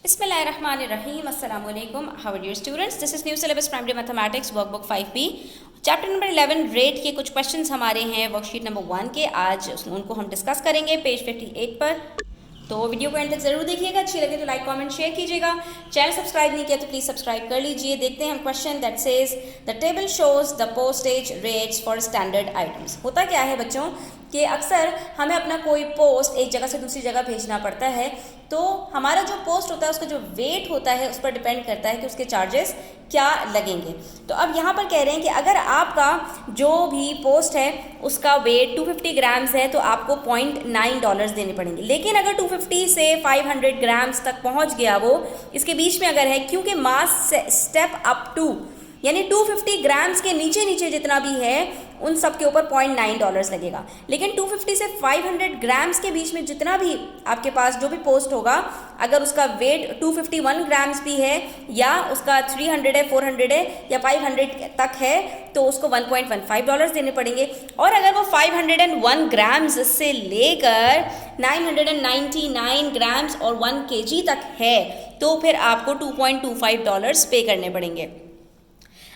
Bismillahirrahmanirrahim. Assalamu alaikum. How are you students? This is new syllabus primary mathematics workbook 5B. Chapter number 11 rate के कुछ questions हमारे हैं worksheet number 1 के। आज उनको हम डिस्कस करेंगे पेज 58 पर। तो वीडियो को एंड तक जरूर देखिएगा, अच्छी लगे तो लाइक कमेंट शेयर कीजिएगा। चैनल सब्सक्राइब नहीं किया तो प्लीज सब्सक्राइब कर लीजिए। देखते हैं हम question that says the table shows the postage rates for standard items. होता क्या है बच्चों कि अक्सर हमें अपना कोई पोस्ट एक जगह से दूसरी जगह भेजना पड़ता है, तो हमारा जो पोस्ट होता है उसका जो वेट होता है उस पर डिपेंड करता है कि उसके चार्जेस क्या लगेंगे। तो अब यहाँ पर कह रहे हैं कि अगर आपका जो भी पोस्ट है उसका वेट 250 ग्राम्स है तो आपको $0.9 देने पड़ेंगे। लेकिन अगर 250 से 500 ग्राम्स तक पहुँच गया, वो इसके बीच में अगर है, क्योंकि मास स्टेप अप टू यानी 250 ग्राम्स के नीचे नीचे जितना भी है उन सब के ऊपर $0.9 लगेगा। लेकिन 250 से 500 ग्राम्स के बीच में जितना भी आपके पास जो भी पोस्ट होगा, अगर उसका वेट 251 ग्राम्स भी है या उसका 300 है, 400 है या 500 तक है तो उसको $1.15 देने पड़ेंगे। और अगर वो 501 ग्राम्स से लेकर 999 ग्राम्स और 1 kg तक है तो फिर आपको $2.25 पे करने पड़ेंगे।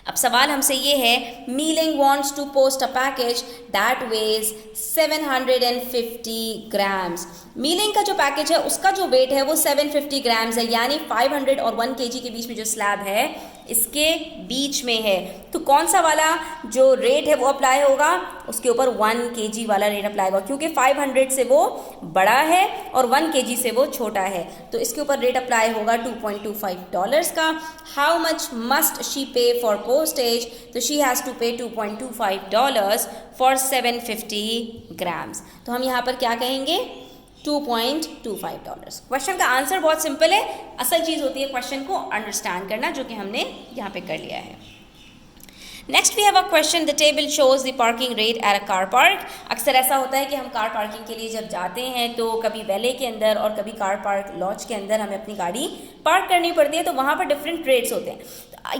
अब सवाल हमसे ये है, Meiling wants to post a package that weighs 750 grams. Meiling का जो पैकेज है उसका जो वेट है वो 750 ग्राम्स है, यानी 500 और 1 kg के बीच में जो स्लैब है इसके बीच में है। तो कौन सा वाला जो रेट है वो अप्लाई होगा, उसके ऊपर 1 kg वाला रेट अप्लाई होगा, क्योंकि 500 से वो बड़ा है और 1 kg से वो छोटा है। तो इसके ऊपर रेट अप्लाई होगा $2.25 का। हाउ मच मस्ट शी पे फॉर पोस्टेज, तो शी हैज़ टू पे $2.25 फॉर 750 ग्राम्स। तो हम यहाँ पर क्या कहेंगे, $2.25। क्वेश्चन का आंसर बहुत सिंपल है, असल चीज़ होती है क्वेश्चन को अंडरस्टैंड करना, जो कि हमने यहाँ पे कर लिया है। Next we have a question, the table shows the parking rate at a car park. अक्सर ऐसा होता है कि हम कार पार्किंग के लिए जब जाते हैं तो कभी वैले के अंदर और कभी कार पार्क लॉज के अंदर हमें अपनी गाड़ी पार्क करनी पड़ती है, तो वहाँ पर डिफरेंट रेट्स होते हैं।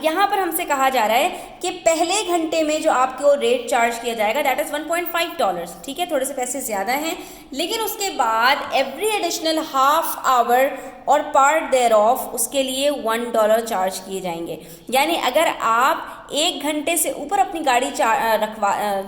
यहाँ पर हमसे कहा जा रहा है कि पहले घंटे में जो आपको रेट चार्ज किया जाएगा दैट इज़ $1.5। ठीक है, थोड़े से पैसे ज़्यादा हैं, लेकिन उसके बाद एवरी एडिशनल हाफ आवर और पार्ट देयर ऑफ उसके लिए $1 चार्ज किए जाएंगे। यानी अगर आप 1 घंटे से ऊपर अपनी गाड़ी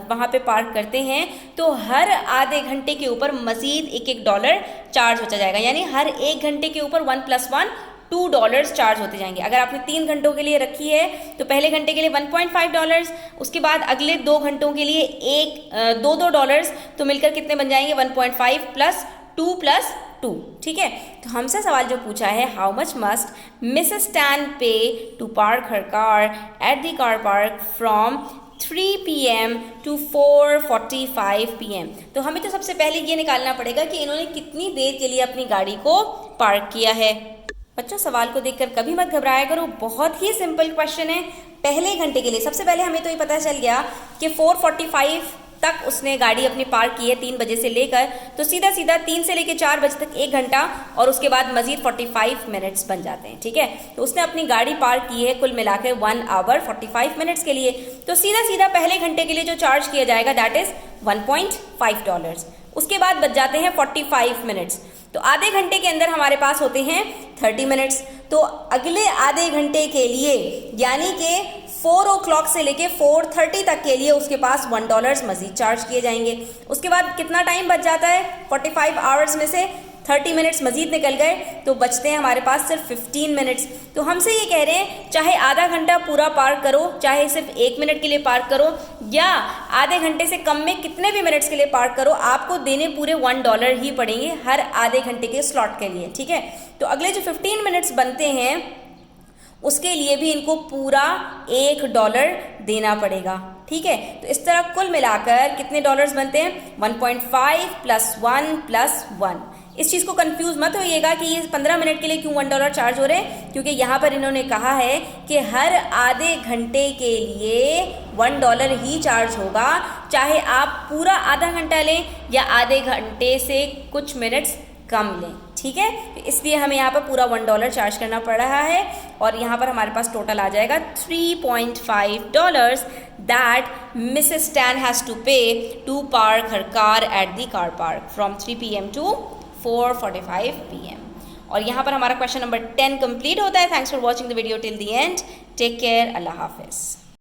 वहाँ पे पार्क करते हैं तो हर आधे घंटे के ऊपर मज़ीद $1 चार्ज होता जाएगा, यानी हर 1 घंटे के ऊपर 1 + 1 $2 चार्ज होते जाएंगे। अगर आपने 3 घंटों के लिए रखी है तो पहले घंटे के लिए $1.5, उसके बाद अगले 2 घंटों के लिए $2, तो मिलकर कितने बन जाएंगे, 1.5 + 2 + 2। ठीक है, तो हमसे सवाल जो पूछा है, how much must Mrs Tan pay to park her car at the car park from 3 PM to 4:45 PM। तो हमें तो सबसे पहले ये निकालना पड़ेगा कि इन्होंने कितनी देर के लिए अपनी गाड़ी को पार्क किया है। बच्चों सवाल को देखकर कभी मत घबराया करो, बहुत ही सिंपल क्वेश्चन है। पहले घंटे के लिए सबसे पहले हमें तो ये पता चल गया कि 4:45 तक उसने गाड़ी अपनी पार्क की है, 3 बजे से लेकर, तो सीधा सीधा 3 से लेकर 4 बजे तक 1 घंटा और उसके बाद मजीद 45 मिनट्स बन जाते हैं। ठीक है, तो उसने अपनी गाड़ी पार्क की है कुल मिलाकर 1 आवर 45 मिनट्स के लिए, तो सीधा सीधा पहले घंटे के लिए जो चार्ज किया जाएगा दैट इज़ $1.5। उसके बाद बच जाते हैं 45 मिनट्स, तो आधे घंटे के अंदर हमारे पास होते हैं 30 मिनट्स। तो अगले आधे घंटे के लिए यानी कि 4 o'clock से लेके 4:30 तक के लिए उसके पास $1 मजीद चार्ज किए जाएंगे। उसके बाद कितना टाइम बच जाता है, 45 आवर्स में से 30 मिनट्स मजीद निकल गए तो बचते हैं हमारे पास सिर्फ 15 मिनट्स। तो हमसे ये कह रहे हैं चाहे आधा घंटा पूरा पार्क करो, चाहे सिर्फ 1 मिनट के लिए पार्क करो, या आधे घंटे से कम में कितने भी मिनट्स के लिए पार्क करो, आपको देने पूरे $1 ही पड़ेंगे हर आधे घंटे के स्लॉट के लिए। ठीक है, तो अगले जो 15 मिनट्स बनते हैं उसके लिए भी इनको पूरा $1 देना पड़ेगा। ठीक है, तो इस तरह कुल मिलाकर कितने डॉलर्स बनते हैं, 1.5 + 1 + 1। इस चीज़ को कंफ्यूज मत होइएगा कि ये 15 मिनट के लिए क्यों $1 चार्ज हो रहे हैं, क्योंकि यहाँ पर इन्होंने कहा है कि हर आधे घंटे के लिए $1 ही चार्ज होगा, चाहे आप पूरा आधा घंटा लें या आधे घंटे से कुछ मिनट्स कम लें। ठीक है, इसलिए हमें यहाँ पर पूरा $1 चार्ज करना पड़ रहा है और यहाँ पर हमारे पास टोटल आ जाएगा $3.5 that Mrs Tan has to pay to park her car at the car park from 3 PM to 4:45 PM। और यहाँ पर हमारा क्वेश्चन नंबर 10 कंप्लीट होता है। Thanks for watching the video till the end. Take care. अल्लाह हाफिज़।